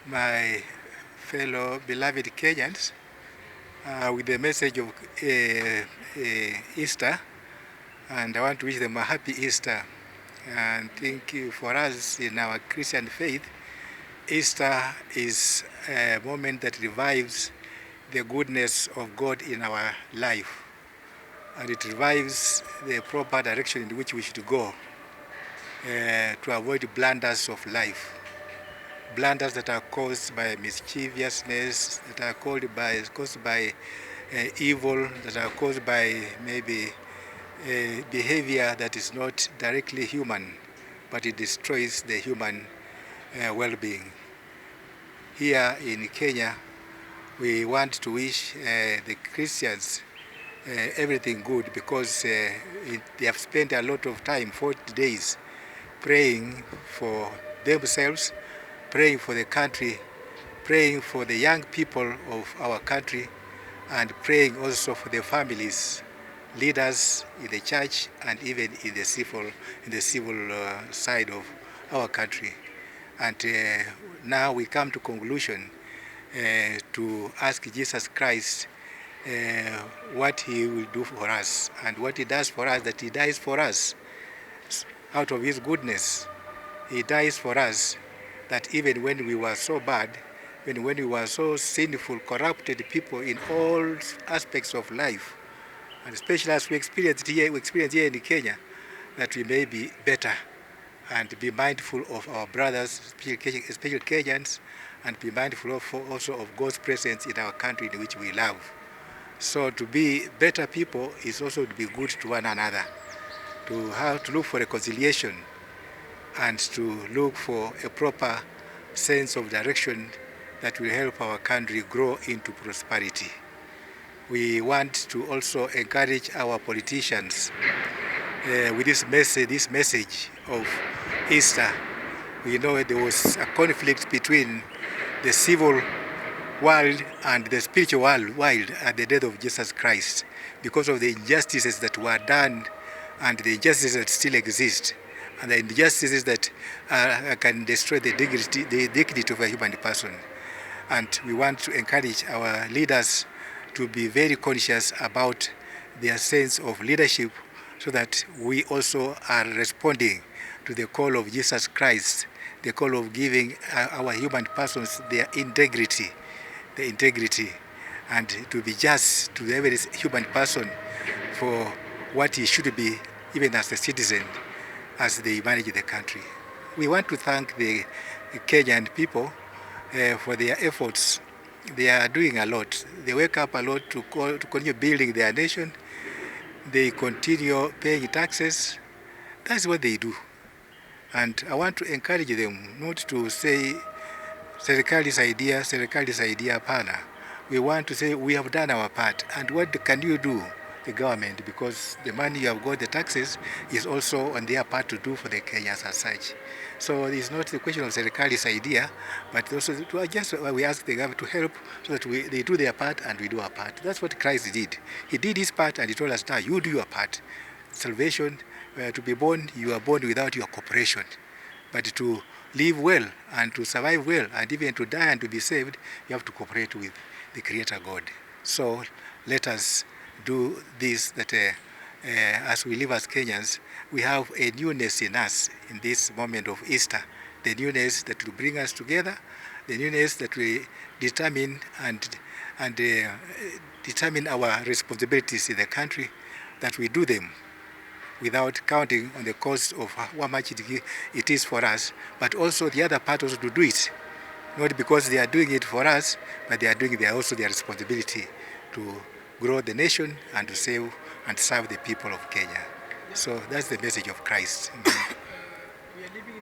my fellow beloved Kenyans with the message of Easter, and I want to wish them a happy Easter. And think for us in our Christian faith, Easter is a moment that revives the goodness of God in our life, and it revives the proper direction in which we should go to avoid blunders of life. Blunders that are caused by mischievousness, that are caused by evil, that are caused by maybe behavior that is not directly human, but it destroys the human well-being. Here in Kenya, we want to wish the Christians everything good, because they have spent a lot of time, 40 days, praying for themselves, praying for the country, praying for the young people of our country, and praying also for the families, leaders in the church, and even in the civil side of our country. And now we come to conclusion to ask Jesus Christ what he will do for us, and what he does for us, that he dies for us out of his goodness. He dies for us, that even when we were so bad, when we were so sinful, corrupted people in all aspects of life, and especially as we experience here in Kenya, that we may be better and be mindful of our brothers, especially Kenyans, and be mindful also of God's presence in our country in which we love. So to be better people is also to be good to one another, to have to look for reconciliation, and to look for a proper sense of direction that will help our country grow into prosperity. We want to also encourage our politicians with this message of Easter. We know there was a conflict between the civil world and the spiritual world at the death of Jesus Christ, because of the injustices that were done and the injustices that still exist, and the injustices that can destroy the dignity of a human person. And we want to encourage our leaders to be very conscious about their sense of leadership, so that we also are responding to the call of Jesus Christ, the call of giving our human persons their integrity, and to be just to every human person for what he should be, even as a citizen, as they manage the country. We want to thank the Kenyan people for their efforts. They are doing a lot. They wake up a lot to continue building their nation. They continue paying taxes. That's what they do. And I want to encourage them not to say, serikali's idea, hapana. We want to say, we have done our part. And what can you do, the government? Because the money you have got, the taxes, is also on their part to do for the Kenyans as such. So it's not the question of serikali's idea, but also we ask the government to help, so that they do their part and we do our part. That's what Christ did. He did his part, and he told us, now you do your part. Salvation, to be born, you are born without your cooperation. But to live well and to survive well, and even to die and to be saved, you have to cooperate with the Creator God. So let us do this, that as we live as Kenyans, we have a newness in us in this moment of Easter, the newness that will bring us together, the newness that will determine determine our responsibilities in the country, that we do them without counting on the cost of how much it is for us, but also the other part also to do it, not because they are doing it for us, but they are doing it also their responsibility to grow the nation and to save and serve the people of Kenya. So that's the message of Christ.